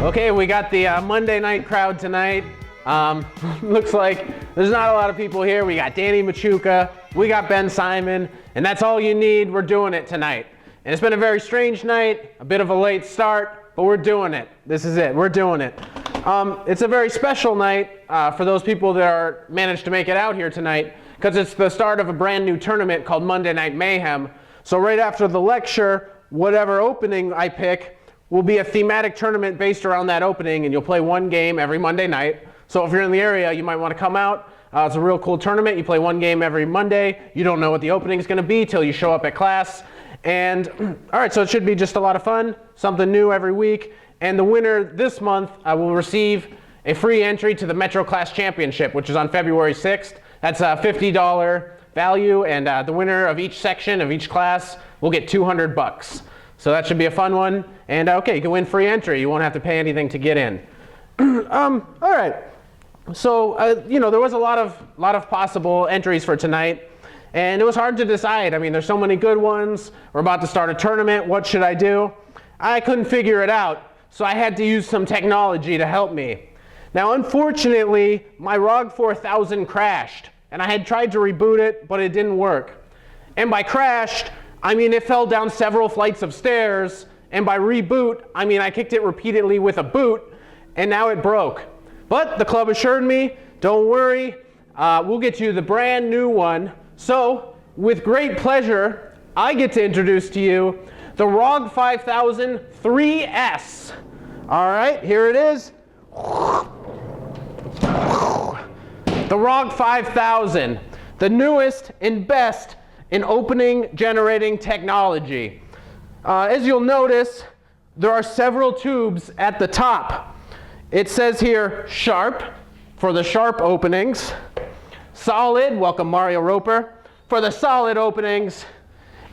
Okay, we got the Monday night crowd tonight. Looks like there's not a lot of people here. We got Danny Machuca, we got Ben Simon, and that's all you need. We're doing it tonight. And it's been a very strange night, a bit of a late start, but we're doing it. This is it, we're doing it. It's a very special night for those people that managed to make it out here tonight, because it's the start of a brand new tournament called Monday Night Mayhem. So right after the lecture, whatever opening I pick will be a thematic tournament based around that opening, and you'll play one game every Monday night. So if you're in the area, you might want to come out. It's a real cool tournament. You play one game every Monday. You don't know what the opening is going to be till you show up at class. And all right, so it should be just a lot of fun, something new every week. And the winner this month will receive a free entry to the Metro Class Championship, which is on February 6th. That's a $50 value, and the winner of each section of each class will get $200. So that should be a fun one. And okay, you can win free entry. You won't have to pay anything to get in. All right. So you know, there was a lot of possible entries for tonight, and it was hard to decide. I mean, there's so many good ones. We're about to start a tournament. What should I do? I couldn't figure it out, so I had to use some technology to help me. Now, unfortunately, my R.O.G 4000 crashed, and I had tried to reboot it, but it didn't work. And by crashed, I mean it fell down several flights of stairs, and by reboot, I mean I kicked it repeatedly with a boot, and now it broke. But the club assured me, don't worry, we'll get you the brand new one. So, with great pleasure, I get to introduce to you the R.O.G 5000 3S. All right, here it is. The R.O.G 5000, the newest and best in opening generating technology. As you'll notice, there are several tubes at the top. It says here sharp for the sharp openings, solid, welcome Mario Roper, for the solid openings,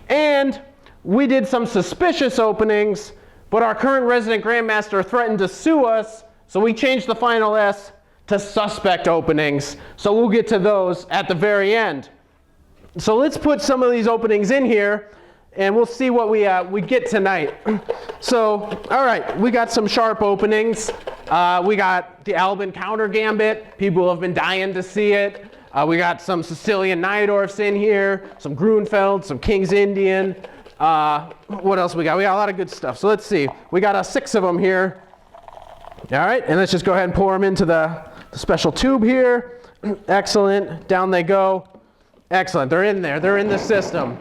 and we did some suspicious openings, but our current resident grandmaster threatened to sue us, so we changed the final S to suspect openings. So we'll get to those at the very end. So let's put some of these openings in here, and we'll see what we get tonight. So, all right, we got some sharp openings. We got the Albin counter gambit. People have been dying to see it. We got some Sicilian Najdorfs in here, some Grunfeld, some King's Indian. What else we got? We got a lot of good stuff. So let's see. We got 6 of them here. All right, and let's just go ahead and pour them into the special tube here. Excellent. Down they go. Excellent, they're in there, they're in the system.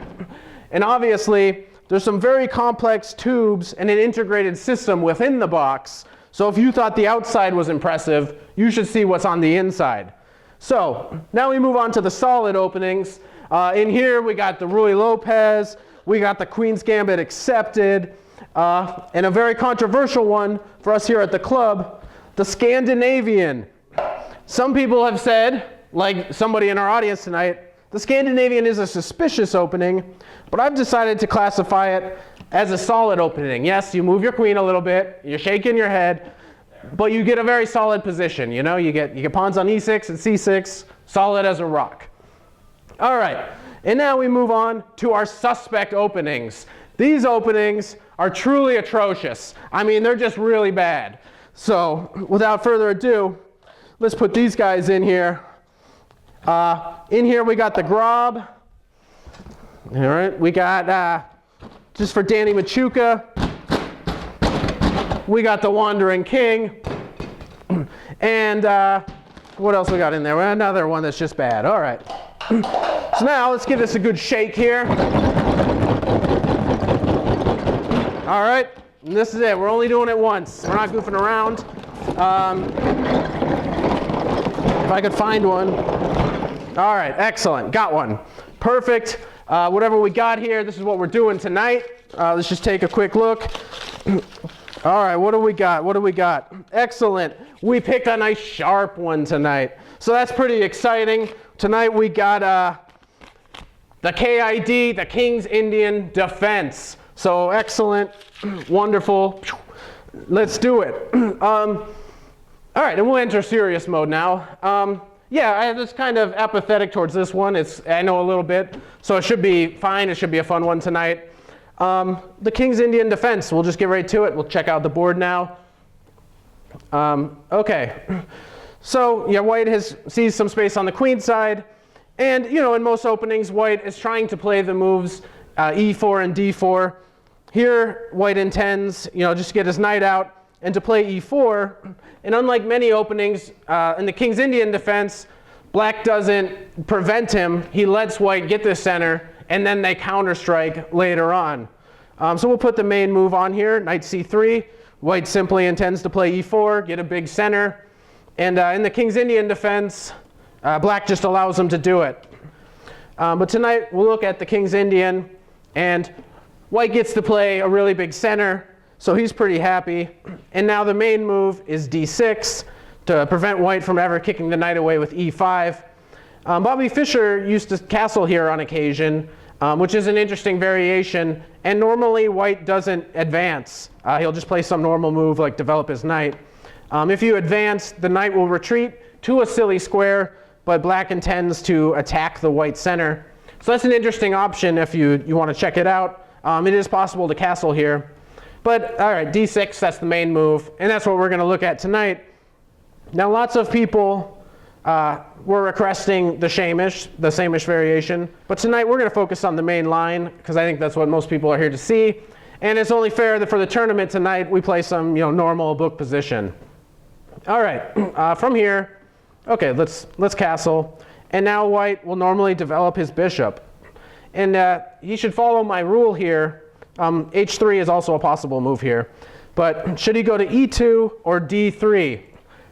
And obviously, there's some very complex tubes and an integrated system within the box. So if you thought the outside was impressive, you should see what's on the inside. So now we move on to the solid openings. In here we got the Rui Lopez, we got the Queen's Gambit Accepted, and a very controversial one for us here at the club, the Scandinavian. Some people have said, like somebody in our audience tonight, the Scandinavian is a suspicious opening, but I've decided to classify it as a solid opening. Yes, you move your queen a little bit, you're shaking your head, but you get a very solid position. You know, you get pawns on e6 and c6, solid as a rock. All right, and now we move on to our suspect openings. These openings are truly atrocious. I mean, they're just really bad. So, without further ado, let's put these guys in here. In here we got the Grob. All right, we got, just for Danny Machuca, we got the Wandering King. And what else we got in there? Well, another one that's just bad. All right. So now let's give this a good shake here. All right, and this is it. We're only doing it once. We're not goofing around. If I could find one. All right, excellent. Got one. Perfect. Whatever we got here, this is what we're doing tonight. Let's just take a quick look. All right, what do we got? What do we got? Excellent. We picked a nice sharp one tonight. So that's pretty exciting. Tonight we got the KID, the King's Indian Defense. So excellent, wonderful. Let's do it. All right, and we'll enter serious mode now. Yeah, I was kind of apathetic towards this one. I know a little bit, so it should be fine. It should be a fun one tonight. The King's Indian defense, we'll just get right to it. We'll check out the board now. Okay, so yeah, white sees some space on the queen side. And, in most openings, white is trying to play the moves e4 and d4. Here, white intends, just to get his knight out and to play e4. And unlike many openings in the King's Indian defense, black doesn't prevent him. He lets white get the center, and then they counter-strike later on. So we'll put the main move on here, knight c3. White simply intends to play e4, get a big center. And in the King's Indian defense, black just allows him to do it. But tonight we'll look at the King's Indian, and white gets to play a really big center, so he's pretty happy. And now the main move is d6 to prevent white from ever kicking the knight away with e5. Bobby Fischer used to castle here on occasion, which is an interesting variation. And normally white doesn't advance. He'll just play some normal move like develop his knight. If you advance, the knight will retreat to a silly square, but black intends to attack the white center. So that's an interesting option if you want to check it out. It is possible to castle here. But all right, d6, that's the main move. And that's what we're going to look at tonight. Now lots of people were requesting the same-ish variation. But tonight we're going to focus on the main line, because I think that's what most people are here to see. And it's only fair that for the tournament tonight, we play some normal book position. All right, from here, okay, let's castle. And now white will normally develop his bishop. And he should follow my rule here. H3 is also a possible move here. But should he go to E2 or D3?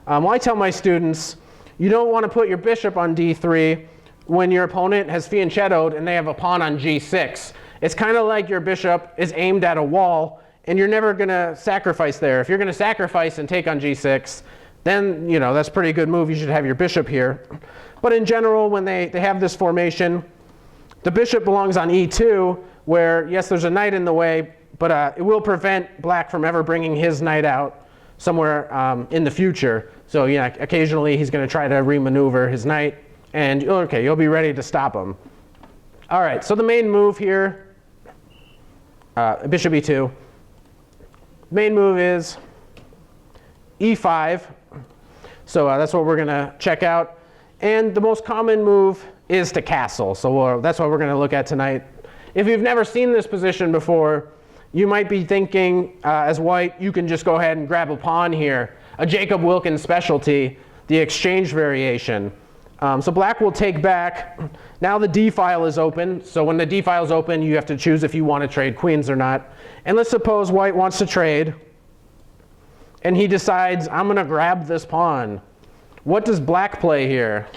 Well, I tell my students, you don't want to put your bishop on D3 when your opponent has fianchettoed and they have a pawn on G6. It's kind of like your bishop is aimed at a wall, and you're never going to sacrifice there. If you're going to sacrifice and take on G6, then that's a pretty good move. You should have your bishop here. But in general, when they have this formation, the bishop belongs on E2, where, yes, there's a knight in the way, but it will prevent black from ever bringing his knight out somewhere in the future. So, occasionally he's going to try to remaneuver his knight, and, okay, you'll be ready to stop him. All right, so the main move here, bishop E2. Main move is E5. So that's what we're going to check out. And the most common move is to castle. So that's what we're going to look at tonight. If you've never seen this position before, you might be thinking, as white, you can just go ahead and grab a pawn here. A Jacob Wilkins specialty, the exchange variation. So black will take back. Now the D file is open. So when the D file is open, you have to choose if you want to trade queens or not. And let's suppose white wants to trade. And he decides, I'm going to grab this pawn. What does black play here?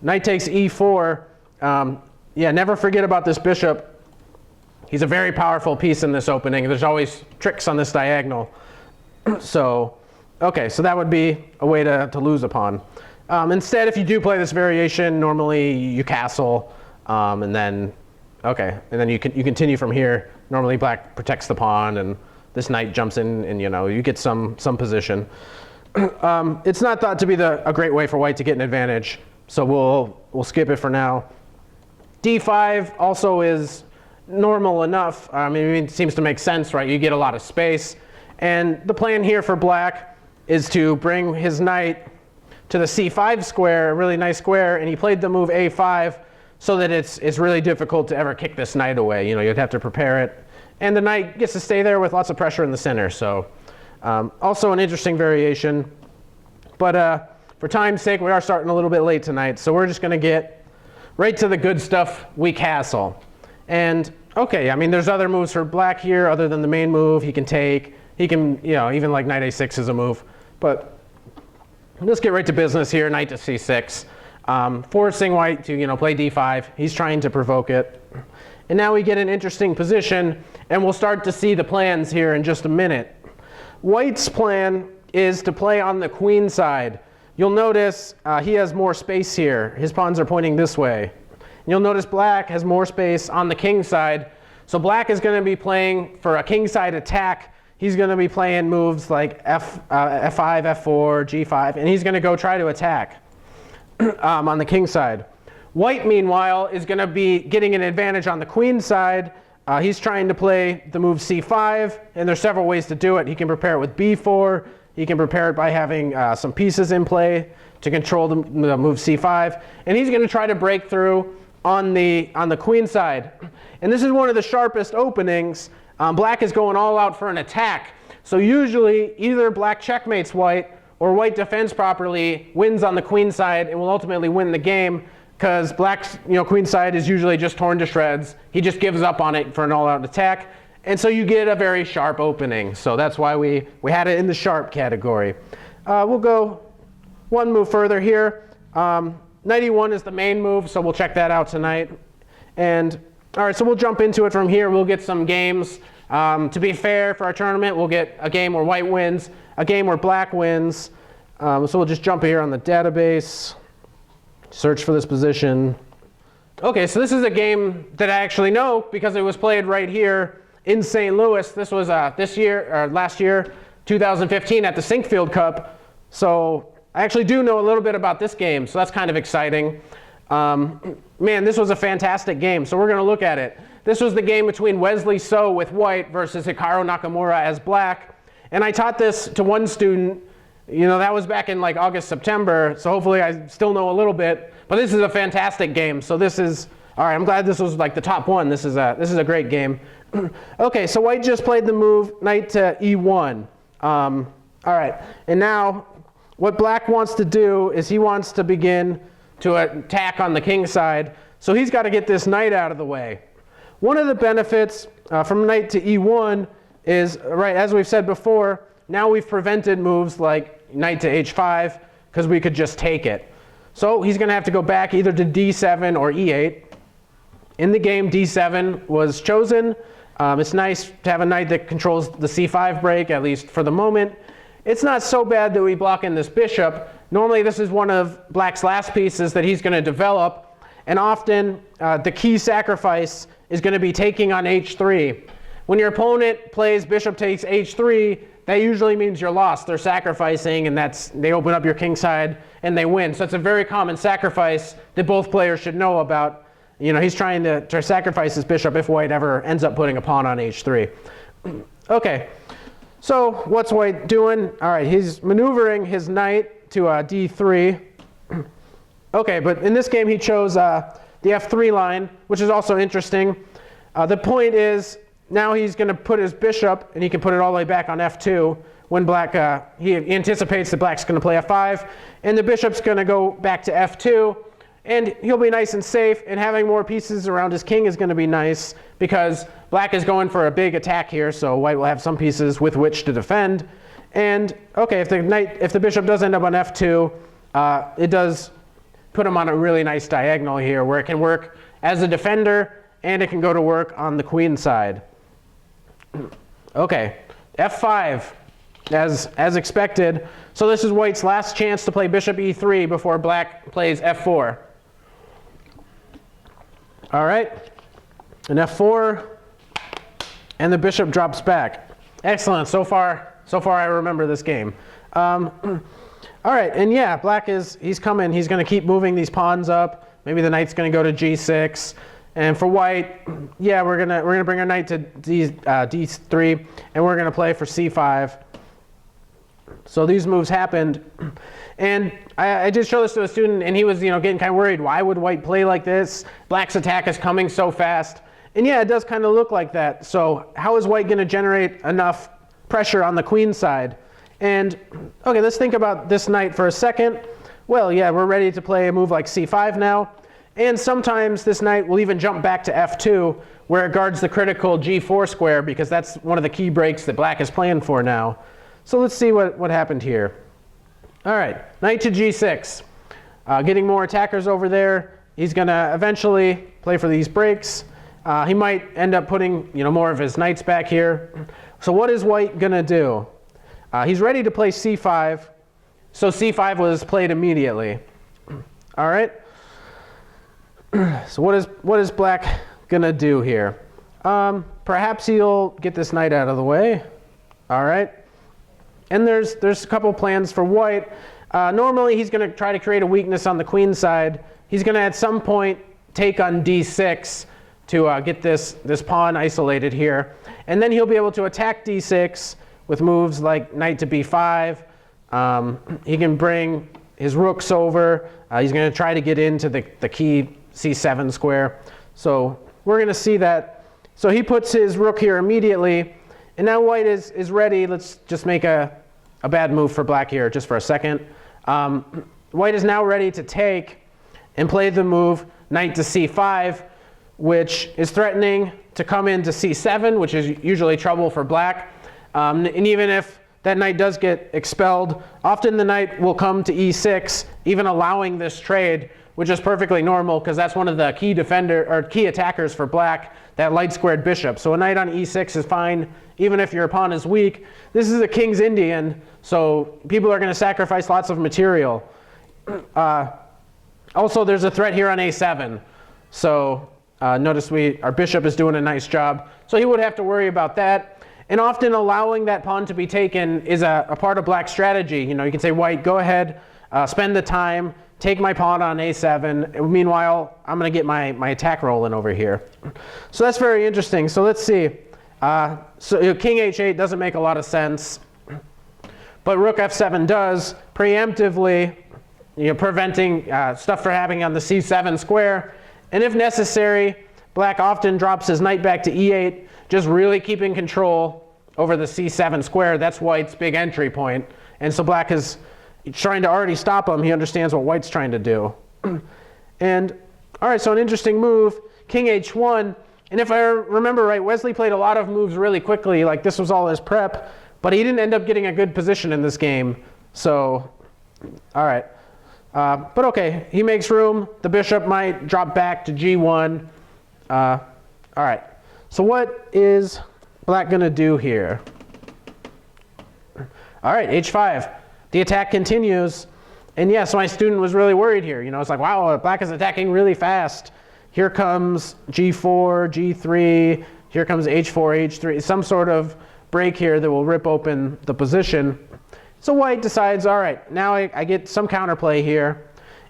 Knight takes e4. Yeah, never forget about this bishop. He's a very powerful piece in this opening. There's always tricks on this diagonal. So, okay, so that would be a way to lose a pawn. Instead, if you do play this variation, normally you castle, and then you continue from here. Normally black protects the pawn, and this knight jumps in, and you get some position. It's not thought to be a great way for white to get an advantage, so we'll skip it for now. D5 also is normal enough. I mean, it seems to make sense, right? You get a lot of space, and the plan here for black is to bring his knight to the C5 square, a really nice square, and he played the move A5 so that it's really difficult to ever kick this knight away. You'd have to prepare it. And the knight gets to stay there with lots of pressure in the center. So also an interesting variation. But for time's sake, we are starting a little bit late tonight. So we're just going to get right to the good stuff, we castle. And okay, I mean, there's other moves for black here other than the main move. He can take. He can, even like knight A6 is a move. But let's get right to business here, knight to C6. Forcing white to play D5. He's trying to provoke it. And now we get an interesting position, and we'll start to see the plans here in just a minute. White's plan is to play on the queen side. You'll notice he has more space here. His pawns are pointing this way. And you'll notice black has more space on the king side. So black is going to be playing for a king side attack he's going to be playing moves like F5, F4, G5, and he's going to go try to attack on the king side. White, meanwhile, is going to be getting an advantage on the queen side. He's trying to play the move C5, and there's several ways to do it. He can prepare it with B4. He can prepare it by having some pieces in play to control the move C5. And he's going to try to break through on the queen side. And this is one of the sharpest openings. Black is going all out for an attack. So usually either black checkmates white or white defends properly, wins on the queen side, and will ultimately win the game, because black's queen side is usually just torn to shreds. He just gives up on it for an all-out attack. And so you get a very sharp opening. So that's why we had it in the sharp category. We'll go one move further here. Knight E1 is the main move, so we'll check that out tonight. And all right, so we'll jump into it from here. We'll get some games. To be fair for our tournament, we'll get a game where white wins, a game where black wins. So we'll just jump here on the database, search for this position. Okay, so this is a game that I actually know because it was played right here in St. Louis. This was last year, 2015 at the Sinquefield Cup. So I actually do know a little bit about this game, so that's kind of exciting. Man, this was a fantastic game, so we're going to look at it. This was the game between Wesley So with white versus Hikaru Nakamura as black. And I taught this to one student. That was back in like August, September, so hopefully I still know a little bit. But this is a fantastic game, so this is, all right, I'm glad this was like the top one. This is a great game. Okay, so white just played the move knight to E1. All right, and now what black wants to do is he wants to begin to attack on the king side. So he's got to get this knight out of the way. One of the benefits from knight to E1 is, right, as we've said before, now we've prevented moves like knight to H5 because we could just take it. So he's going to have to go back either to D7 or E8. In the game, D7 was chosen. It's nice to have a knight that controls the C5 break, at least for the moment. It's not so bad that we block in this bishop. Normally this is one of black's last pieces that he's going to develop. And often the key sacrifice is going to be taking on H3. When your opponent plays bishop takes H3, that usually means you're lost. They're sacrificing, and they open up your king side and they win. So it's a very common sacrifice that both players should know about. He's trying to sacrifice his bishop if white ever ends up putting a pawn on H3. Okay, so what's white doing? All right, he's maneuvering his knight to D3. Okay, but in this game he chose the F3 line, which is also interesting. The point is, now he's going to put his bishop, and he can put it all the way back on F2 when black, he anticipates that black's going to play F5, and the bishop's going to go back to F2, and he'll be nice and safe, and having more pieces around his king is going to be nice because black is going for a big attack here, so white will have some pieces with which to defend. And okay, if the bishop does end up on F2, it does put him on a really nice diagonal here where it can work as a defender, and it can go to work on the queen side. Okay, F5, as expected. So this is white's last chance to play bishop E3 before black plays F4. All right, and F4, and the bishop drops back. Excellent. So far I remember this game. All right, and yeah, black he's coming. He's going to keep moving these pawns up. Maybe the knight's going to go to G6. And for white, yeah, we're gonna bring our knight to D3, and we're gonna play for C5. So these moves happened, and I did show this to a student, and he was getting kind of worried. Why would white play like this? Black's attack is coming so fast, and yeah, it does kind of look like that. So how is white gonna generate enough pressure on the queen side? And okay, let's think about this knight for a second. Well, yeah, we're ready to play a move like C5 now. And sometimes this knight will even jump back to F2, where it guards the critical G4 square, because that's one of the key breaks that black is playing for now. So let's see what happened here. All right, knight to G6. Getting more attackers over there. He's going to eventually play for these breaks. He might end up putting more of his knights back here. So what is white going to do? He's ready to play C5. So C5 was played immediately. All right. So what is black gonna do here? Perhaps he'll get this knight out of the way. All right. And there's a couple plans for white. Normally, he's going to try to create a weakness on the queen side. He's going to, at some point, take on d6 to get this pawn isolated here. And then he'll be able to attack d6 with moves like knight to b5. He can bring his rooks over. He's going to try to get into the key c7 square. So we're going to see that. So he puts his rook here immediately. And now white is ready. Let's just make a bad move for black here just for a second. White is now ready to take and play the move knight to c5, which is threatening to come into c7, which is usually trouble for black. And even if that knight does get expelled, often the knight will come to e6, even allowing this trade, which is perfectly normal because that's one of the key attackers for black, that light squared bishop. So a knight on e6 is fine, even if your pawn is weak. This is a king's Indian, so people are going to sacrifice lots of material. Also, there's a threat here on a7. So notice our bishop is doing a nice job. So he would have to worry about that. And often allowing that pawn to be taken is a part of black's strategy. You can say, white, go ahead, spend the time, take my pawn on a7. And meanwhile, I'm going to get my attack rolling over here. So that's very interesting. So let's see. So king h8 doesn't make a lot of sense. But rook f7 does, preemptively, preventing stuff from happening on the c7 square. And if necessary, black often drops his knight back to e8, just really keeping control over the c7 square. That's white's big entry point. And so black is trying to already stop him. He understands what white's trying to do. And all right, so an interesting move, king h1. And if I remember right, Wesley played a lot of moves really quickly. Like this was all his prep, but he didn't end up getting a good position in this game. So, all right. But okay, he makes room. The bishop might drop back to g1. All right. So what is black going to do here? All right, h5. The attack continues. And yes, my student was really worried here. It's like, wow, black is attacking really fast. Here comes g4, g3. Here comes h4, h3. Some sort of break here that will rip open the position. So white decides, all right, now I get some counterplay here.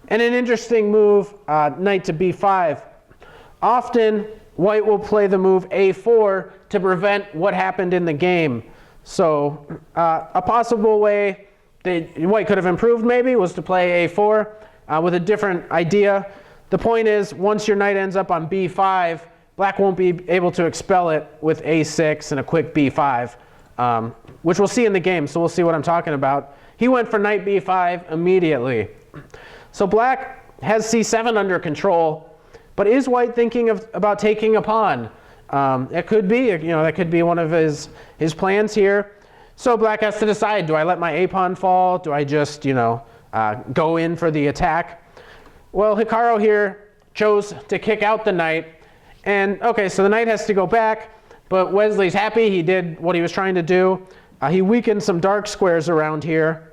And an interesting move, knight to b5. Often, white will play the move a4 to prevent what happened in the game. So a possible way that white could have improved maybe was to play a4 with a different idea. The point is, once your knight ends up on b5, black won't be able to expel it with a6 and a quick b5, which we'll see in the game, so we'll see what I'm talking about. He went for knight b5 immediately. So black has c7 under control, but is white thinking about taking a pawn? It could be, that could be one of his plans here. So black has to decide, do I let my a pawn fall? Do I just, go in for the attack? Well, Hikaru here chose to kick out the knight. And okay, so the knight has to go back, but Wesley's happy. He did what he was trying to do. He weakened some dark squares around here.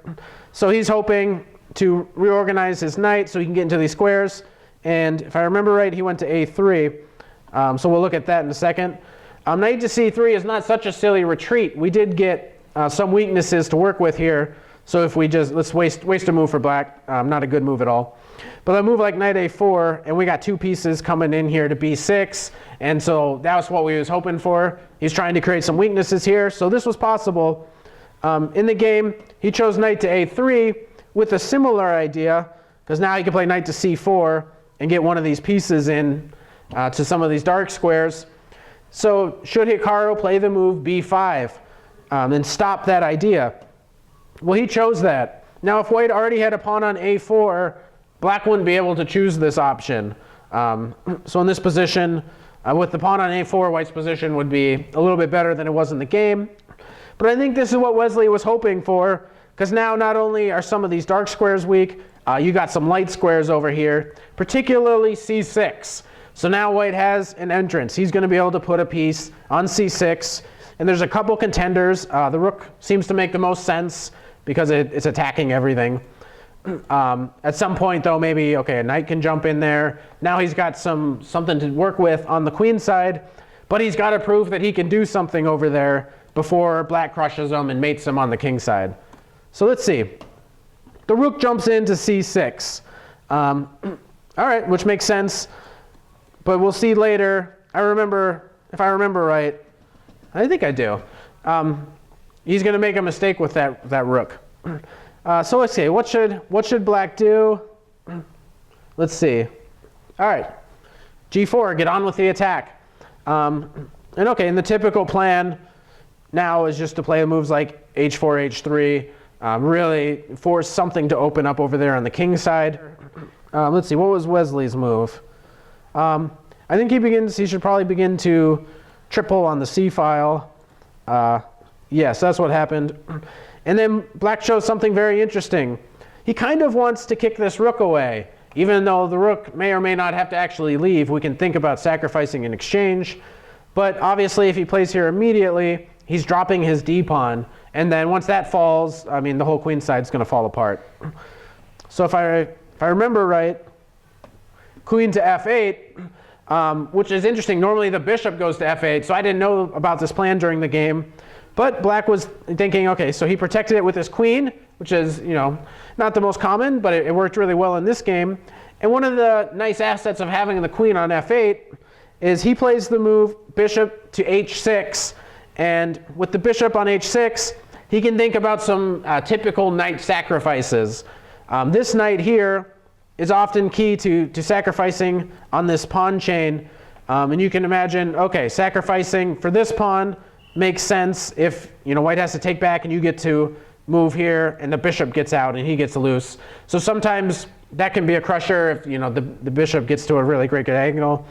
So he's hoping to reorganize his knight so he can get into these squares. And if I remember right, he went to a3. So we'll look at that in a second. Knight to c3 is not such a silly retreat. We did get some weaknesses to work with here. So if we let's waste a move for black, not a good move at all. But a move like knight a4, and we got two pieces coming in here to b6. And so that was what we was hoping for. He's trying to create some weaknesses here. So this was possible. In the game, he chose knight to a3 with a similar idea, because now he can play knight to c4 and get one of these pieces in to some of these dark squares. So should Hikaru play the move b5 and stop that idea? Well, he chose that. Now, if white already had a pawn on a4, black wouldn't be able to choose this option. So in this position, with the pawn on a4, white's position would be a little bit better than it was in the game. But I think this is what Wesley was hoping for, because now not only are some of these dark squares weak, you got some light squares over here, particularly c6. So now white has an entrance. He's going to be able to put a piece on c6. And there's a couple contenders. The rook seems to make the most sense because it's attacking everything. At some point, though, maybe, okay, a knight can jump in there. Now he's got something to work with on the queen side, but he's got to prove that he can do something over there before black crushes him and mates him on the king side. So let's see. The rook jumps into c6. All right, which makes sense. But we'll see later. If I remember right, I think I do. He's going to make a mistake with that rook. So let's see. What should black do? Let's see. All right. G4, get on with the attack. And okay, and the typical plan now is just to play moves like h4, h3, really force something to open up over there on the king side. Let's see, what was Wesley's move? I think he should probably begin to triple on the c file. Yes, that's what happened. And then black shows something very interesting. He kind of wants to kick this rook away. Even though the rook may or may not have to actually leave, we can think about sacrificing in exchange. But obviously, if he plays here immediately, he's dropping his d-pawn. And then once that falls, I mean, the whole queen side's going to fall apart. So if I remember right, queen to f8, which is interesting. Normally, the bishop goes to f8, so I didn't know about this plan during the game. But black was thinking, okay, so he protected it with his queen, which is, not the most common, but it worked really well in this game. And one of the nice assets of having the queen on f8 is he plays the move bishop to h6. And with the bishop on h6, he can think about some typical knight sacrifices. This knight here is often key to sacrificing on this pawn chain. And you can imagine, okay, sacrificing for this pawn makes sense if white has to take back and you get to move here and the bishop gets out and he gets loose. So sometimes that can be a crusher if the bishop gets to a really great angle.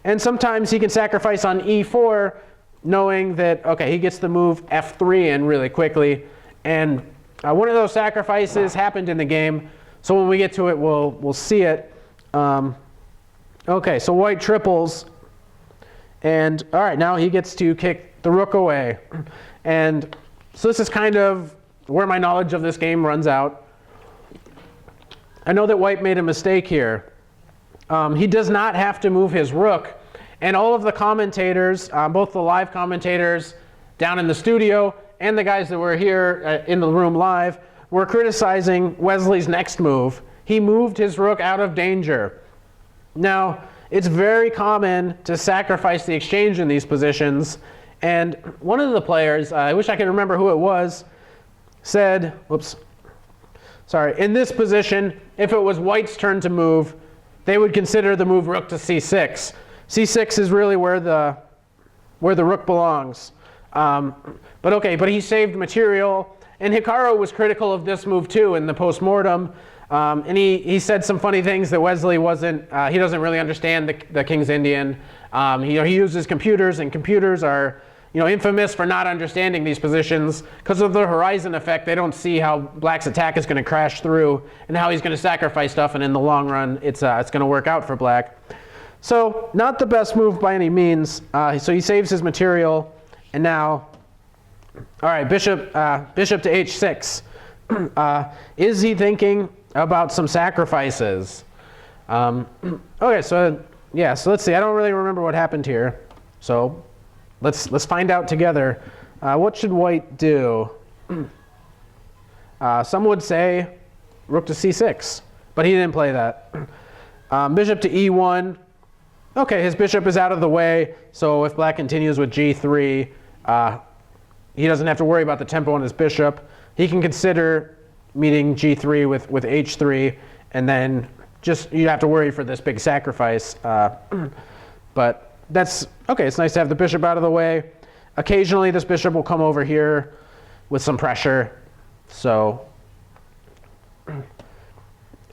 And sometimes he can sacrifice on e4 knowing that, okay, he gets the move f3 in really quickly. And one of those sacrifices happened in the game. So when we get to it, we'll see it. Okay, so white triples. And all right, now he gets to kick the rook away. And so this is kind of where my knowledge of this game runs out. I know that white made a mistake here. He does not have to move his rook. And all of the commentators, both the live commentators down in the studio and the guys that were here in the room live, were criticizing Wesley's next move. He moved his rook out of danger. Now, it's very common to sacrifice the exchange in these positions. And one of the players, I wish I could remember who it was, said, in this position, if it was white's turn to move, they would consider the move rook to c6. c6 is really where the rook belongs. But he saved material. And Hikaru was critical of this move too in the post-mortem. And he said some funny things that Wesley wasn't, he doesn't really understand the King's Indian. He uses computers, and computers are infamous for not understanding these positions. Because of the horizon effect, they don't see how black's attack is going to crash through and how he's going to sacrifice stuff, and in the long run, it's going to work out for black. So not the best move by any means. So he saves his material, and now, all right, bishop to h6. Is he thinking about some sacrifices? Okay, so let's see. I don't really remember what happened here. So let's find out together. What should white do? Some would say rook to c6, but he didn't play that. Bishop to e1. Okay, his bishop is out of the way, so if black continues with g3, he doesn't have to worry about the tempo on his bishop. He can consider meeting g3 with h3, and then you have to worry for this big sacrifice. But that's okay. It's nice to have the bishop out of the way. Occasionally, this bishop will come over here with some pressure. So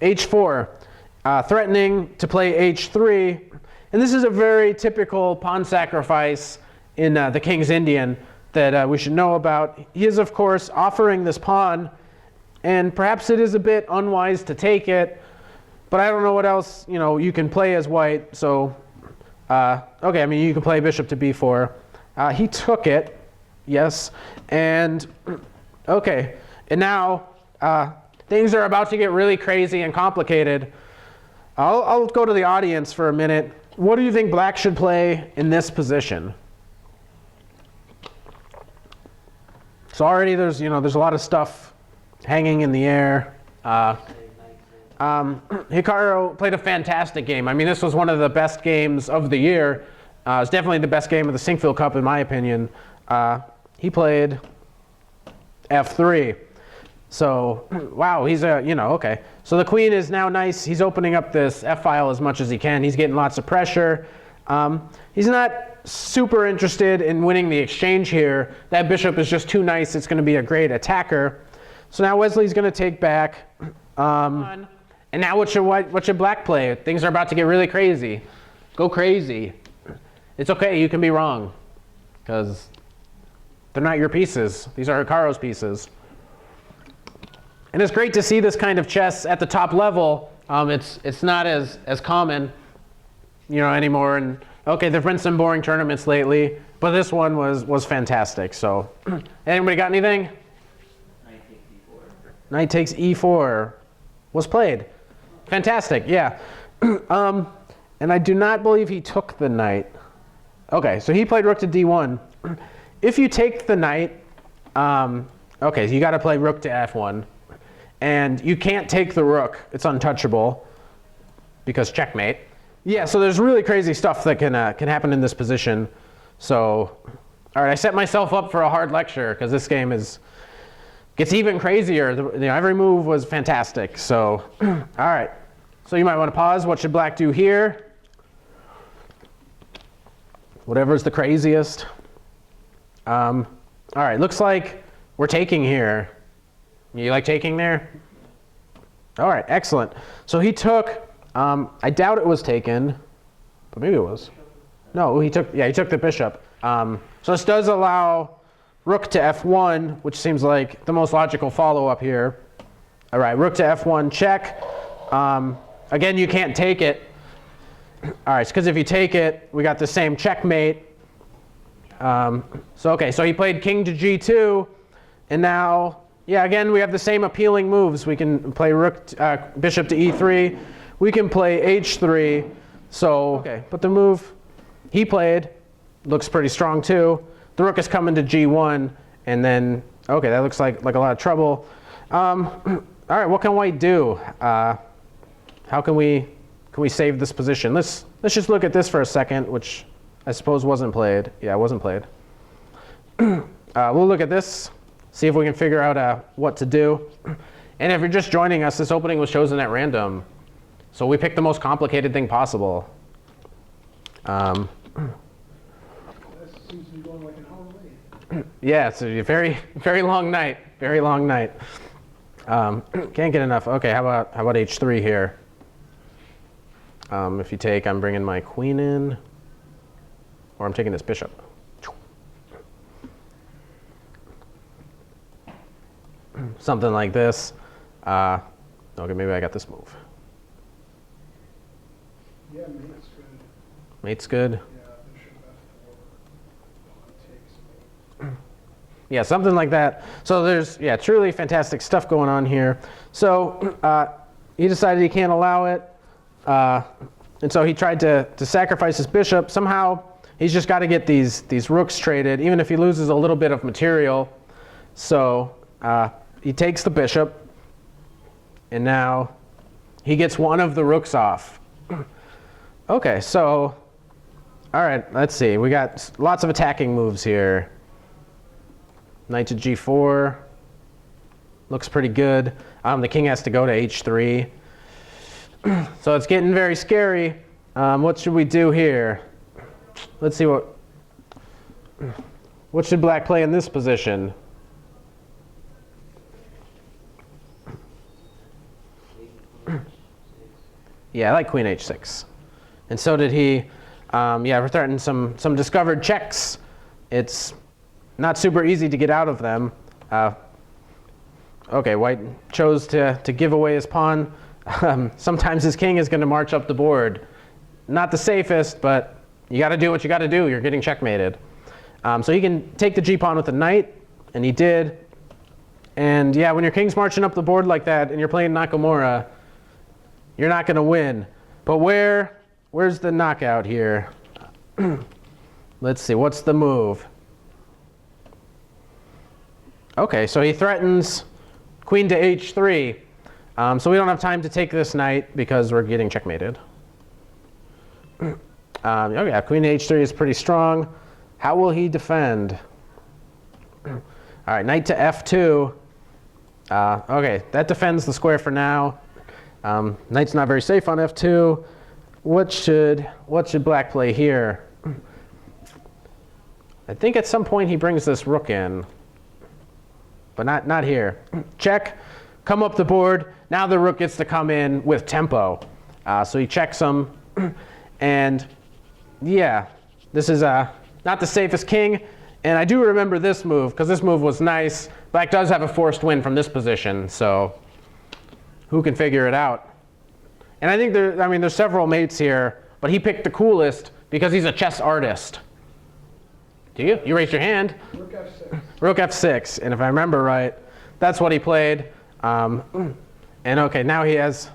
h4, threatening to play h3. And this is a very typical pawn sacrifice in the King's Indian that we should know about. He is, of course, offering this pawn, and perhaps it is a bit unwise to take it, but I don't know what else you can play as white. So, okay, I mean, you can play bishop to b4. He took it, yes, and okay, and now things are about to get really crazy and complicated. I'll go to the audience for a minute. What do you think black should play in this position? So already there's a lot of stuff hanging in the air. Hikaru played a fantastic game. I mean, this was one of the best games of the year. It's definitely the best game of the Sinquefield Cup, in my opinion. He played f3. So, wow, he's okay. So the queen is now nice. He's opening up this f-file as much as he can. He's getting lots of pressure. He's not super interested in winning the exchange here. That bishop is just too nice. It's going to be a great attacker. So now Wesley's going to take back. And now what should black play? Things are about to get really crazy. Go crazy. It's okay, you can be wrong. Because they're not your pieces. These are Hikaru's pieces. And it's great to see this kind of chess at the top level. It's not as common, anymore. And okay, there've been some boring tournaments lately, but this one was fantastic. So, anybody got anything? Knight takes e4 was played. Fantastic, yeah. And I do not believe he took the knight. Okay, so he played rook to d1. If you take the knight, okay, so you got to play rook to f1. And you can't take the rook. It's untouchable because checkmate. Yeah, so there's really crazy stuff that can happen in this position. So, all right, I set myself up for a hard lecture because this game gets even crazier. Every move was fantastic. So, all right. So you might want to pause. What should black do here? Whatever's the craziest. All right, looks like we're taking here. You like taking there? All right, excellent. So he took, I doubt it was taken, but maybe it was. No, he took the bishop. So this does allow rook to f1, which seems like the most logical follow-up here. All right, rook to f1, check. Again, you can't take it. All right, because if you take it, we got the same checkmate. So he played king to g2, and now, yeah, again, we have the same appealing moves. We can play bishop to e3. We can play h3. So, okay, but the move he played looks pretty strong too. The rook is coming to g1, and then, okay, that looks like a lot of trouble. All right, what can white do? How can we save this position? Let's just look at this for a second, which I suppose wasn't played. Yeah, it wasn't played. We'll look at this, see if we can figure out what to do. And if you're just joining us, this opening was chosen at random. So we picked the most complicated thing possible. This seems to be going like an hour late. Yeah, it's a very, very long night. Very long night. Can't get enough. Okay, how about h3 here? If you take, I'm bringing my queen in, or I'm taking this bishop. Something like this. Okay, maybe I got this move. Yeah, mate's good. Mate's good. Yeah, bishop f4. Pawn takes mate. Yeah, something like that. So there's, truly fantastic stuff going on here. So he decided he can't allow it. And so he tried to sacrifice his bishop. Somehow he's just got to get these rooks traded, even if he loses a little bit of material. So he takes the bishop, and now he gets one of the rooks off. Okay, so, all right, let's see. We got lots of attacking moves here. Knight to g4 looks pretty good. The king has to go to h3. So it's getting very scary. What should we do here? Let's see what should black play in this position? Yeah, I like queen h6. And so did he. We're threatening some discovered checks. It's not super easy to get out of them. Okay, white chose to give away his pawn. Sometimes his king is going to march up the board. Not the safest, but you got to do what you got to do. You're getting checkmated. So he can take the g-pawn with the knight, and he did. And yeah, when your king's marching up the board like that and you're playing Nakamura, you're not going to win. But where's the knockout here? Let's see, what's the move? Okay, so he threatens queen to h3. So we don't have time to take this knight because we're getting checkmated. Okay, queen to h3 is pretty strong. How will he defend? All right, knight to f2. Okay, that defends the square for now. Knight's not very safe on f2. What should black play here? I think at some point he brings this rook in, but not here. Check, come up the board. Now the rook gets to come in with tempo. So he checks him, and yeah, this is not the safest king. And I do remember this move, because this move was nice. Black does have a forced win from this position, so who can figure it out? And I think there's several mates here, but he picked the coolest because he's a chess artist. Do you? You raised your hand. Rook f6. Rook f6, and if I remember right, that's what he played. And okay, now he has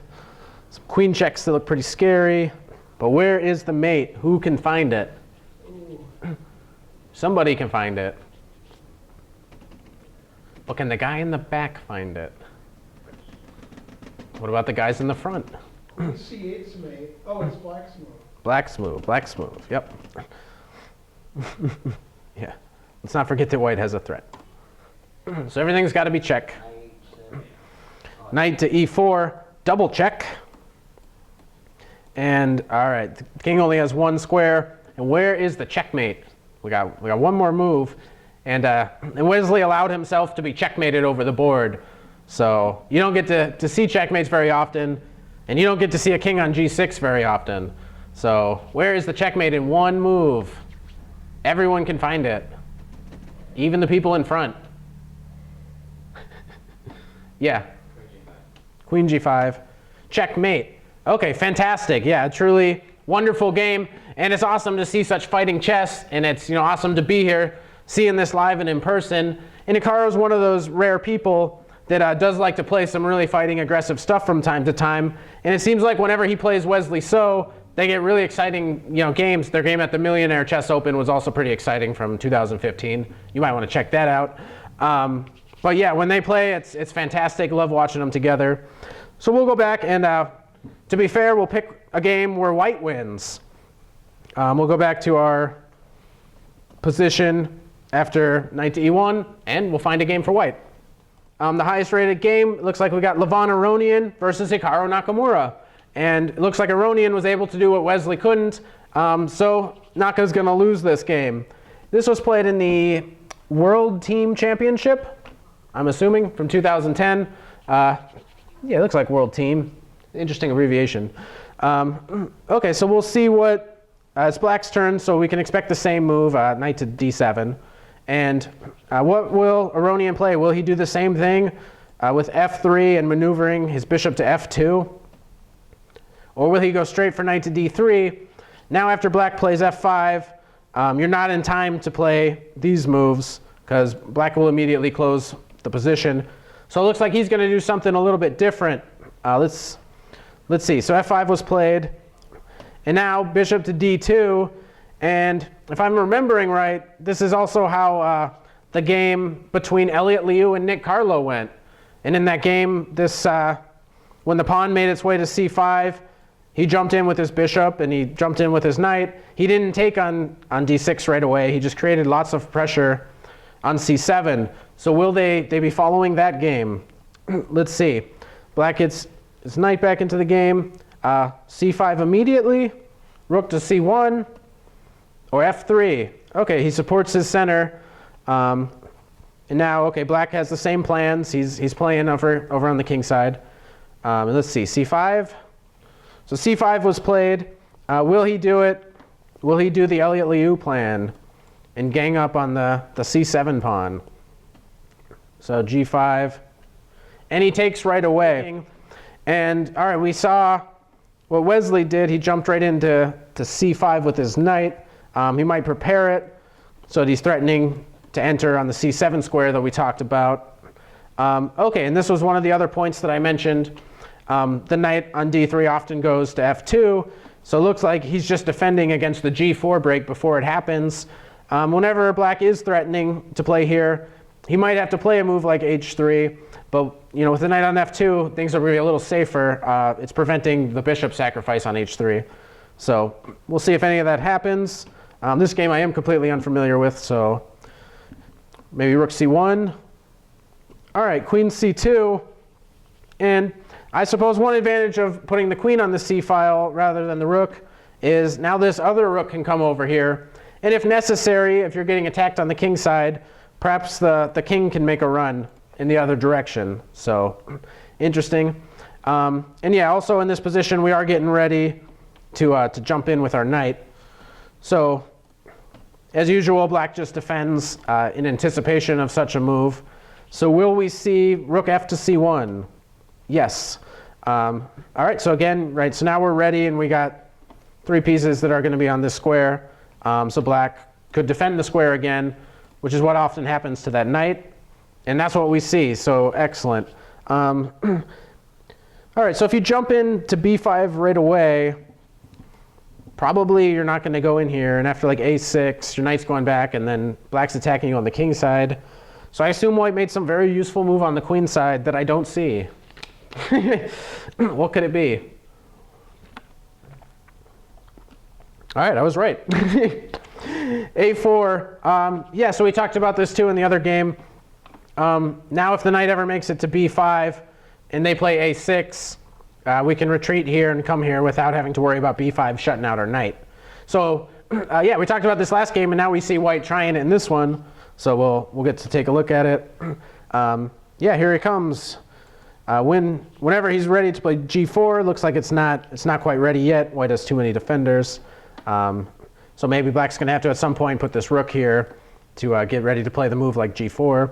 some queen checks that look pretty scary, but where is the mate? Who can find it? Somebody can find it. But can the guy in the back find it? What about the guys in the front? c8's mate. Oh, it's black's move. Black's move, yep. Yeah, let's not forget that white has a threat. So everything's got to be check. Knight to e4, double check. And all right, the king only has one square. And where is the checkmate? We got one more move. And Wesley allowed himself to be checkmated over the board. So you don't get to see checkmates very often, and you don't get to see a king on g6 very often. So where is the checkmate in one move? Everyone can find it, even the people in front. Yeah. Queen g5. Checkmate. Okay, fantastic. Yeah, truly wonderful game. And it's awesome to see such fighting chess. And it's awesome to be here, seeing this live and in person. And Hikaru's one of those rare people that does like to play some really fighting aggressive stuff from time to time. And it seems like whenever he plays Wesley So, they get really exciting games. Their game at the Millionaire Chess Open was also pretty exciting from 2015. You might want to check that out. But yeah, when they play, it's fantastic. Love watching them together. So we'll go back and, to be fair, we'll pick a game where white wins. We'll go back to our position after knight to e1, and we'll find a game for white. The highest rated game, looks like we got Levon Aronian versus Hikaru Nakamura. And it looks like Aronian was able to do what Wesley couldn't, so Naka's going to lose this game. This was played in the World Team Championship, I'm assuming, from 2010. Yeah, it looks like World Team. Interesting abbreviation. Okay, so we'll see what, it's black's turn, so we can expect the same move, knight to d7. And what will Aronian play? Will he do the same thing with f3 and maneuvering his bishop to f2? Or will he go straight for knight to d3? Now after black plays f5, you're not in time to play these moves because black will immediately close the position. So it looks like he's going to do something a little bit different. Let's see. So f5 was played. And now bishop to d2. And if I'm remembering right, this is also how the game between Elliot Liu and Nick Carlo went. And in that game, when the pawn made its way to c5, he jumped in with his bishop and he jumped in with his knight. He didn't take on d6 right away. He just created lots of pressure on c7. So will they be following that game? Let's see. Black gets his knight back into the game. c5 immediately. Rook to c1. Or f3. Okay, he supports his center. And now, okay, black has the same plans. He's playing over on the king side. And let's see, c5. So c5 was played. Will he do it? Will he do the Elliot Liu plan and gang up on the c7 pawn? So g5. And he takes right away. And all right, we saw what Wesley did. He jumped right into c5 with his knight. He might prepare it so that he's threatening to enter on the c7 square that we talked about. Okay, and this was one of the other points that I mentioned. The knight on d3 often goes to f2, so it looks like he's just defending against the g4 break before it happens. Whenever black is threatening to play here, he might have to play a move like h3, but with the knight on f2, things are really a little safer. It's preventing the bishop sacrifice on h3. So we'll see if any of that happens. This game I am completely unfamiliar with, so maybe rook c1. All right, queen c2. And I suppose one advantage of putting the queen on the c file rather than the rook is now this other rook can come over here. And if necessary, if you're getting attacked on the king side, perhaps the king can make a run in the other direction. So interesting. And yeah, also in this position, we are getting ready to jump in with our knight. So as usual, black just defends in anticipation of such a move. So will we see rook f to c1? Yes. All right, so again, right, so now we're ready and we got 3 pieces that are going to be on this square. So black could defend the square again, which is what often happens to that knight. And that's what we see, so excellent. All right, so if you jump in to b5 right away, probably you're not going to go in here. And after like a6, your knight's going back, and then black's attacking you on the king side. So I assume white made some very useful move on the queen side that I don't see. What could it be? All right, I was right. a4. Yeah, so we talked about this too in the other game. Now if the knight ever makes it to b5 and they play a6, we can retreat here and come here without having to worry about b5 shutting out our knight. So yeah, we talked about this last game, and now we see white trying it in this one. So we'll get to take a look at it. Yeah, here he comes. Whenever he's ready to play g4, looks like it's not quite ready yet. White has too many defenders. So maybe black's going to have to at some point put this rook here to get ready to play the move like g4.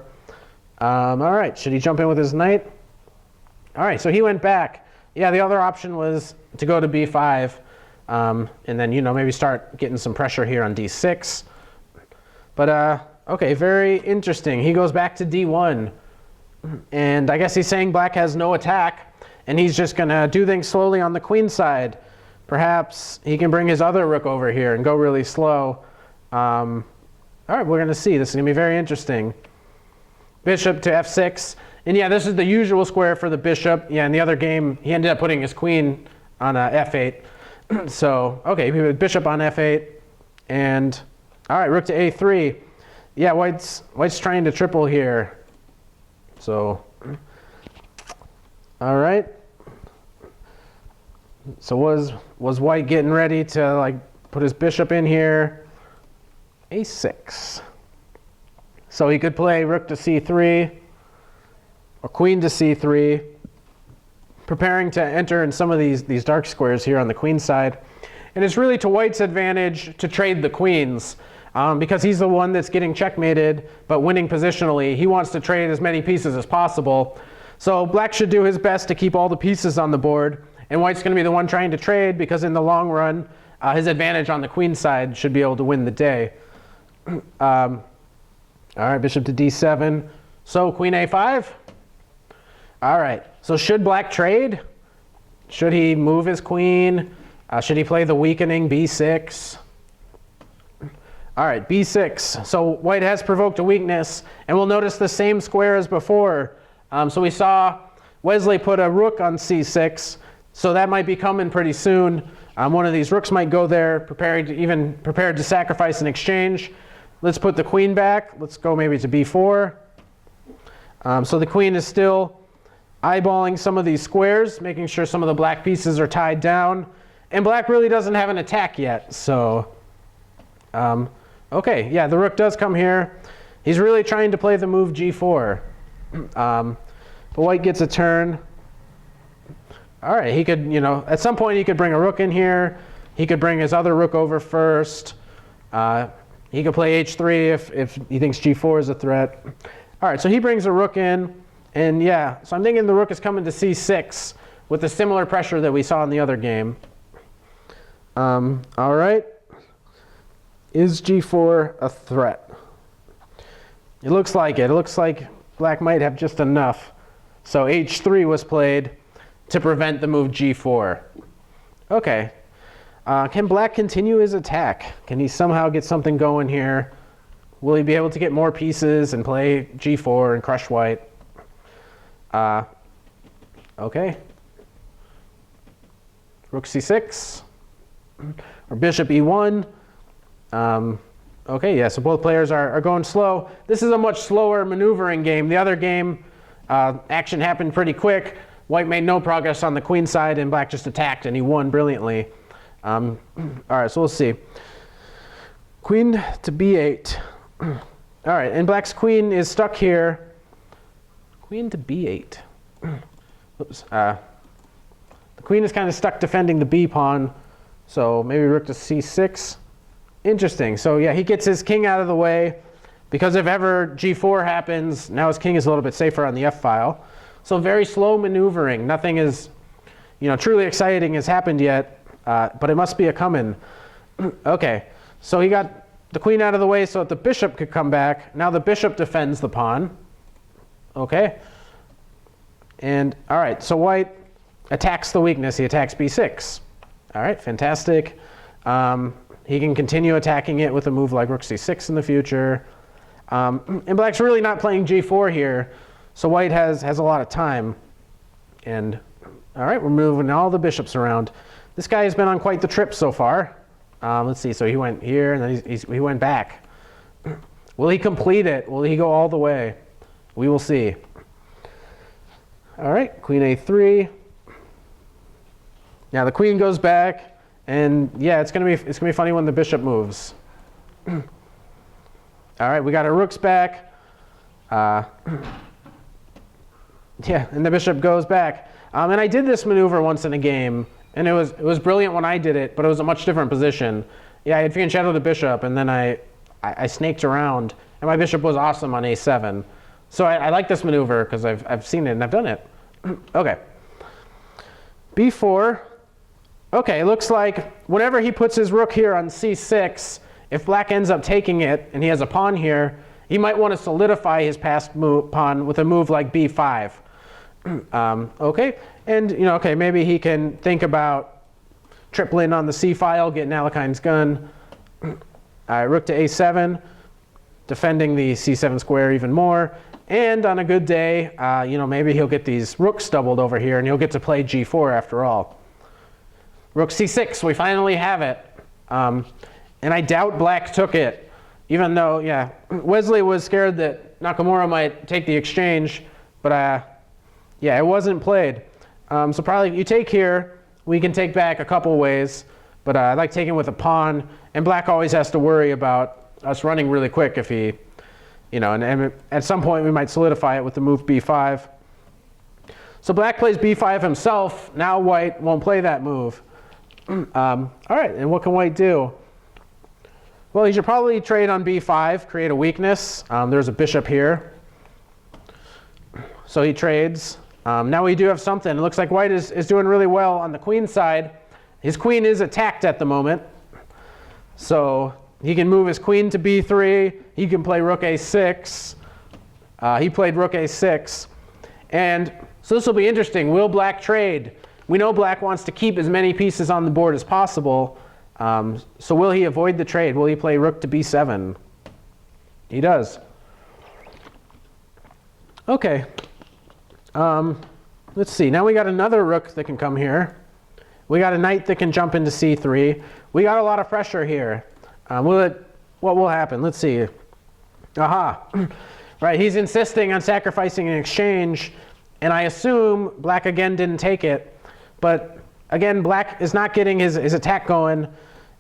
All right, should he jump in with his knight? All right, so he went back. Yeah, the other option was to go to b5 and then maybe start getting some pressure here on d6. But okay, very interesting. He goes back to d1. And I guess he's saying black has no attack, and he's just going to do things slowly on the queen side. Perhaps he can bring his other rook over here and go really slow. All right, we're going to see. This is going to be very interesting. Bishop to f6. And yeah, this is the usual square for the bishop. Yeah, in the other game, he ended up putting his queen on f8. So, okay, bishop on f8. And, all right, rook to a3. Yeah, white's trying to triple here. So, all right. So was white getting ready to like put his bishop in here? a6. So he could play rook to c3 or queen to c3, preparing to enter in some of these dark squares here on the queen side. And it's really to white's advantage to trade the queens. Because he's the one that's getting checkmated, but winning positionally. He wants to trade as many pieces as possible. So black should do his best to keep all the pieces on the board, and white's going to be the one trying to trade, because in the long run, his advantage on the queen side should be able to win the day. All right, bishop to d7. So queen a5. All right, so should black trade? Should he move his queen? Should he play the weakening b6? All right, b6. So white has provoked a weakness, and we'll notice the same square as before. So we saw Wesley put a rook on c6, so that might be coming pretty soon. One of these rooks might go there, prepared to sacrifice in exchange. Let's put the queen back. Let's go maybe to b4. So the queen is still eyeballing some of these squares, making sure some of the black pieces are tied down. And black really doesn't have an attack yet, so... okay, yeah, the rook does come here. He's really trying to play the move g4. But white gets a turn. All right, he could, at some point he could bring a rook in here. He could bring his other rook over first. He could play h3 if he thinks g4 is a threat. All right, so he brings a rook in. And yeah, so I'm thinking the rook is coming to c6 with the similar pressure that we saw in the other game. All right. Is g4 a threat? It looks like it. It looks like black might have just enough. So h3 was played to prevent the move g4. Okay. Can black continue his attack? Can he somehow get something going here? Will he be able to get more pieces and play g4 and crush white? Okay. Rook c6 or bishop e1. Okay, yeah, so both players are going slow. This is a much slower maneuvering game. The other game, action happened pretty quick. White made no progress on the queen side, and black just attacked, and he won brilliantly. All right, so we'll see. Queen to b8. All right, and black's queen is stuck here. Queen to b8. Oops. The queen is kind of stuck defending the b pawn, so maybe rook to c6. Interesting. So yeah, he gets his king out of the way because if ever g4 happens, now his king is a little bit safer on the f file. So very slow maneuvering. Nothing is, truly exciting has happened yet, but it must be a coming. Okay, so he got the queen out of the way so that the bishop could come back. Now the bishop defends the pawn. Okay. And all right, so white attacks the weakness. He attacks b6. All right, fantastic. He can continue attacking it with a move like rook c6 in the future. And black's really not playing g4 here, so white has a lot of time. And all right, we're moving all the bishops around. This guy has been on quite the trip so far. Let's see, so he went here and then he went back. Will he complete it? Will he go all the way? We will see. All right, queen a3. Now the queen goes back. And yeah, it's gonna be funny when the bishop moves. All right, we got our rooks back. Yeah, and the bishop goes back. And I did this maneuver once in a game, and it was brilliant when I did it, but it was a much different position. Yeah, I had fianchettoed shadowed the bishop, and then I snaked around, and my bishop was awesome on a7. So I like this maneuver because I've seen it and I've done it. Okay. b4. Okay, it looks like whenever he puts his rook here on c6, if black ends up taking it and he has a pawn here, he might want to solidify his passed pawn with a move like b5. Okay, and okay, maybe he can think about tripling on the c file, getting Alekine's gun. Rook to a7, defending the c7 square even more. And on a good day, maybe he'll get these rooks doubled over here and he'll get to play g4 after all. Rook c6, we finally have it. And I doubt black took it, even though, yeah, Wesley was scared that Nakamura might take the exchange, but yeah, it wasn't played. So probably you take here, we can take back a couple ways, but I like taking with a pawn, and black always has to worry about us running really quick if he, and at some point we might solidify it with the move b5. So black plays b5 himself, now white won't play that move. All right, and what can white do? Well, he should probably trade on b5, create a weakness. There's a bishop here. So he trades. Now we do have something. It looks like white is doing really well on the queen side. His queen is attacked at the moment. So he can move his queen to b3. He can play rook a6. He played rook a6. And so this will be interesting. Will black trade? We know black wants to keep as many pieces on the board as possible. So will he avoid the trade? Will he play rook to b7? He does. Okay. Let's see. Now we got another rook that can come here. We got a knight that can jump into c3. We got a lot of pressure here. What will happen? Let's see. Aha. Right, he's insisting on sacrificing an exchange, and I assume black again didn't take it. But again, black is not getting his attack going,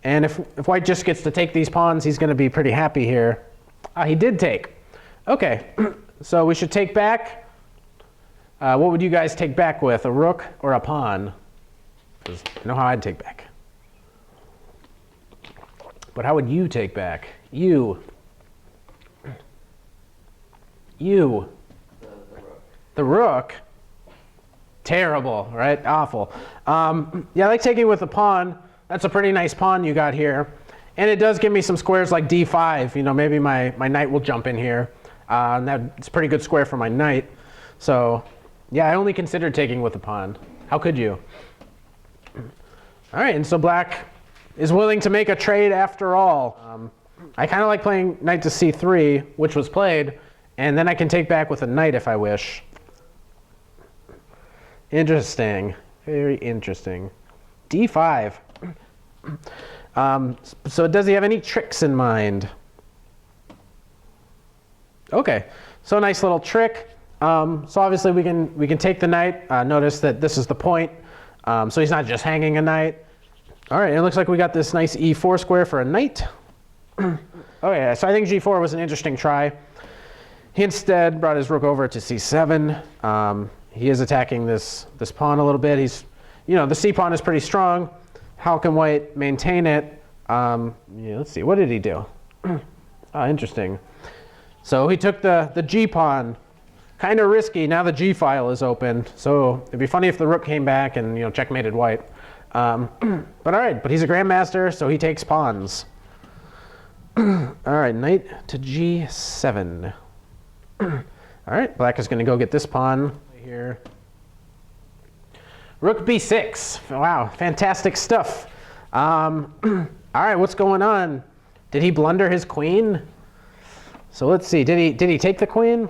and if white just gets to take these pawns, he's going to be pretty happy here. He did take. Okay, so we should take back. What would you guys take back with, a rook or a pawn? Because you know how I'd take back. But how would you take back? You. The rook. The rook? Terrible, right? Awful. Yeah, I like taking with a pawn. That's a pretty nice pawn you got here. And it does give me some squares like d5. Maybe my knight will jump in here. That's a pretty good square for my knight. So, yeah, I only considered taking with a pawn. How could you? All right, and so black is willing to make a trade after all. I kind of like playing knight to c3, which was played, and then I can take back with a knight if I wish. Interesting. Very interesting. d5. So does he have any tricks in mind? Okay, so a nice little trick. So obviously we can take the knight. Notice that this is the point, so he's not just hanging a knight. All right, it looks like we got this nice e4 square for a knight. Okay, so I think g4 was an interesting try. He instead brought his rook over to c7. He is attacking this pawn a little bit. He's, the c pawn is pretty strong. How can white maintain it? Yeah, let's see. What did he do? Interesting. So he took the g pawn. Kind of risky. Now the g file is open. So it'd be funny if the rook came back and checkmated white. But all right. But he's a grandmaster, so he takes pawns. All right, knight to g7. All right, black is going to go get this pawn here. Rook b6. Wow, fantastic stuff. All right, what's going on? Did he blunder his queen? So let's see. Did he take the queen?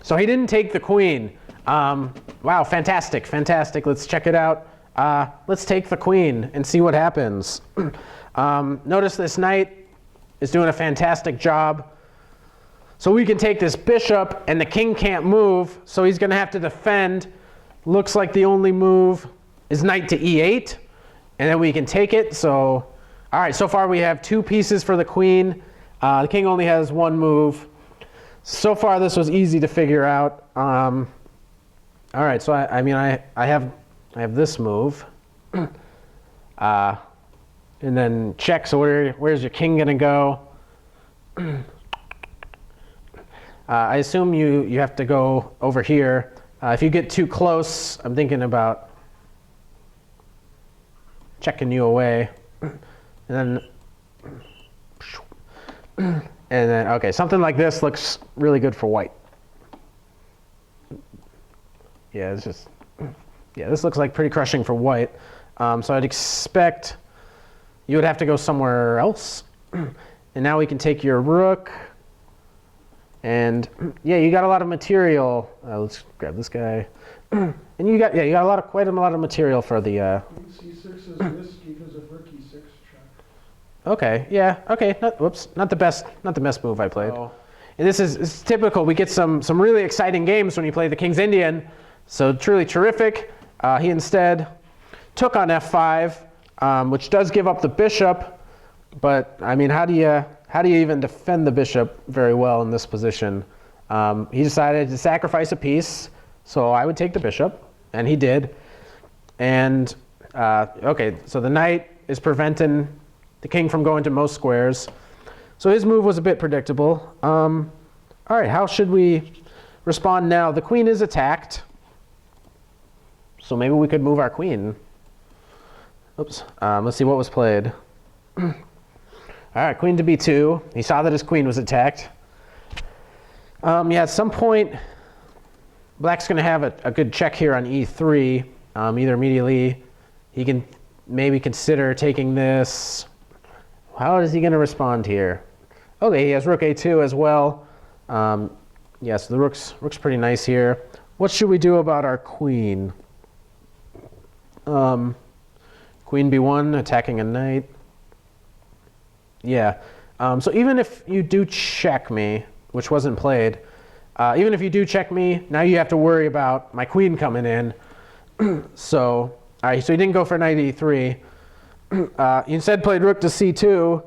So he didn't take the queen. Wow, fantastic, fantastic. Let's check it out. Let's take the queen and see what happens. Notice this knight is doing a fantastic job. So we can take this bishop, and the king can't move, so he's going to have to defend. Looks like the only move is knight to e8, and then we can take it. So, all right, so far we have 2 pieces for the queen. The king only has 1 move. So far this was easy to figure out. All right, so I have this move. And then check, so where's your king going to go? I assume you have to go over here. If you get too close, I'm thinking about checking you away. And then, okay, something like this looks really good for white. Yeah, this looks like pretty crushing for white. So I'd expect you would have to go somewhere else. And now we can take your rook. And yeah, you got a lot of material. Let's grab this guy. And you got quite a lot of material for the. C6 is risky because of rook e6 check. Okay. Yeah. Okay. Not the best move I played. Oh. And this is typical. We get some really exciting games when you play the King's Indian. So truly terrific. He instead took on f5, which does give up the bishop. But I mean, how do you even defend the bishop very well in this position? He decided to sacrifice a piece, so I would take the bishop, and he did. And okay, so the knight is preventing the king from going to most squares. So his move was a bit predictable. All right, how should we respond now? The queen is attacked, so maybe we could move our queen. Oops. Let's see what was played. All right, queen to b2. He saw that his queen was attacked. Yeah, at some point, black's going to have a good check here on e3. Either immediately, he can maybe consider taking this. How is he going to respond here? Okay, he has rook a2 as well. Yeah, so the rook's pretty nice here. What should we do about our queen? Queen b1, attacking a knight. Yeah, so even if you do check me, which wasn't played, even if you do check me, now you have to worry about my queen coming in. So, all right, so he didn't go for knight e3. He instead played rook to c2,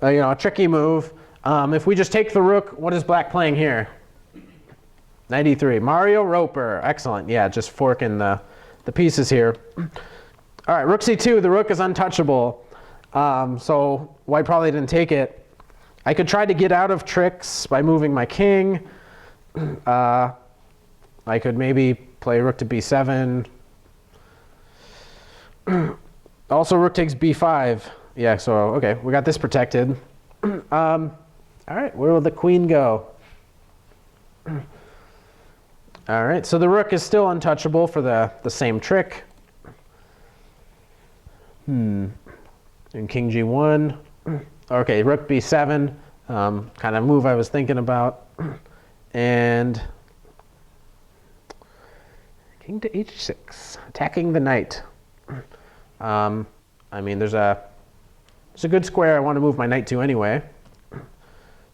a tricky move. If we just take the rook, what is black playing here? Knight e3. Mario Roper, excellent. Yeah, just forking the pieces here. All right, rook c2, the rook is untouchable. So white probably didn't take it. I could try to get out of tricks by moving my king. I could maybe play rook to b7. Also, rook takes b5. Yeah, so, okay, we got this protected. All right, where will the queen go? All right, so the rook is still untouchable for the same trick. And king g1. Okay, rook b7, kind of move I was thinking about. And king to h6, attacking the knight. I mean, there's a good square I want to move my knight to anyway.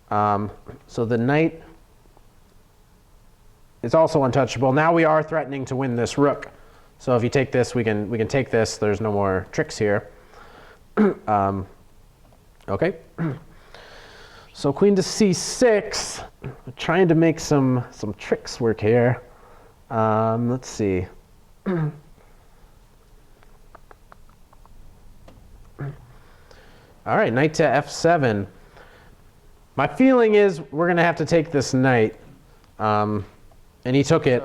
So the knight is also untouchable. Now we are threatening to win this rook. So if you take this, we can take this. There's no more tricks here. Okay. So queen to c6. I'm trying to make some tricks work here. Let's see. All right, knight to f7. My feeling is we're going to have to take this knight. And he took it.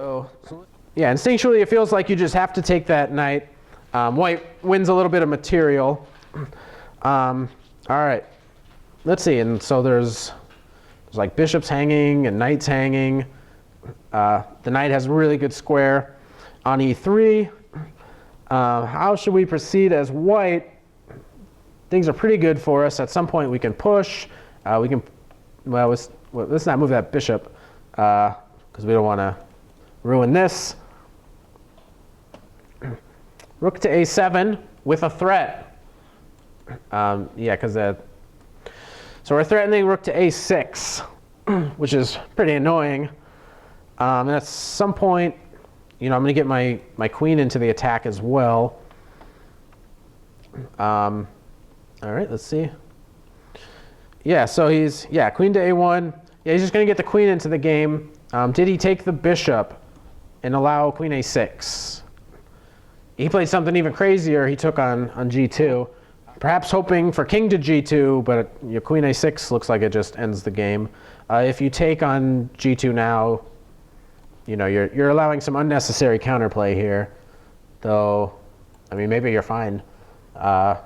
Yeah, instinctually it feels like you just have to take that knight. White wins a little bit of material. All right, let's see. And so there's like bishops hanging and knights hanging. The knight has a really good square on e3. How should we proceed as white? Things are pretty good for us. At some point we can push. We can, well, let's not move that bishop because we don't want to ruin this. Rook to a7 with a threat. Yeah, because so we're threatening rook to a6, which is pretty annoying. And at some point, I'm going to get my queen into the attack as well. All right, let's see. Yeah, so queen to a1. Yeah, he's just going to get the queen into the game. Did he take the bishop and allow queen a6? He played something even crazier. He took on g2, perhaps hoping for king to g2, but your queen a6 looks like it just ends the game. If you take on g2 now, you're allowing some unnecessary counterplay here. Though, I mean, maybe you're fine. I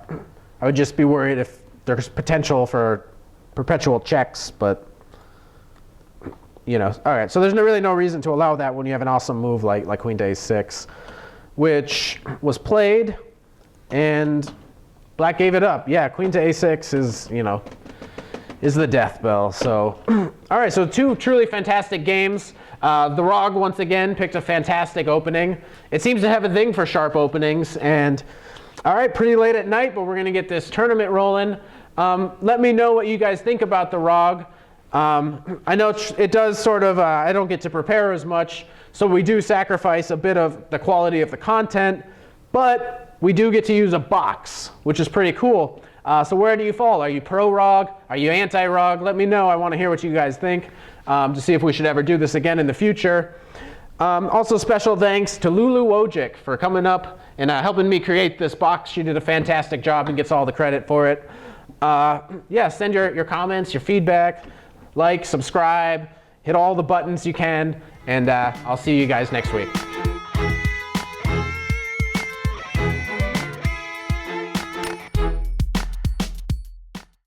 would just be worried if there's potential for perpetual checks, but all right. So there's really no reason to allow that when you have an awesome move like queen to a6, which was played, and black gave it up. Yeah, queen to a6 is the death bell. So, all right. So two truly fantastic games. The R.O.G. once again picked a fantastic opening. It seems to have a thing for sharp openings, and all right, pretty late at night, but we're going to get this tournament rolling. Let me know what you guys think about the R.O.G. I know it does sort of, I don't get to prepare as much, so we do sacrifice a bit of the quality of the content, but we do get to use a box, which is pretty cool. So where do you fall? Are you pro R.O.G.? Are you anti R.O.G.? Let me know. I want to hear what you guys think to see if we should ever do this again in the future. Also, special thanks to Lulu Wojcik for coming up and helping me create this box. She did a fantastic job and gets all the credit for it. Yeah, send your comments, your feedback, like, subscribe, hit all the buttons you can, and I'll see you guys next week.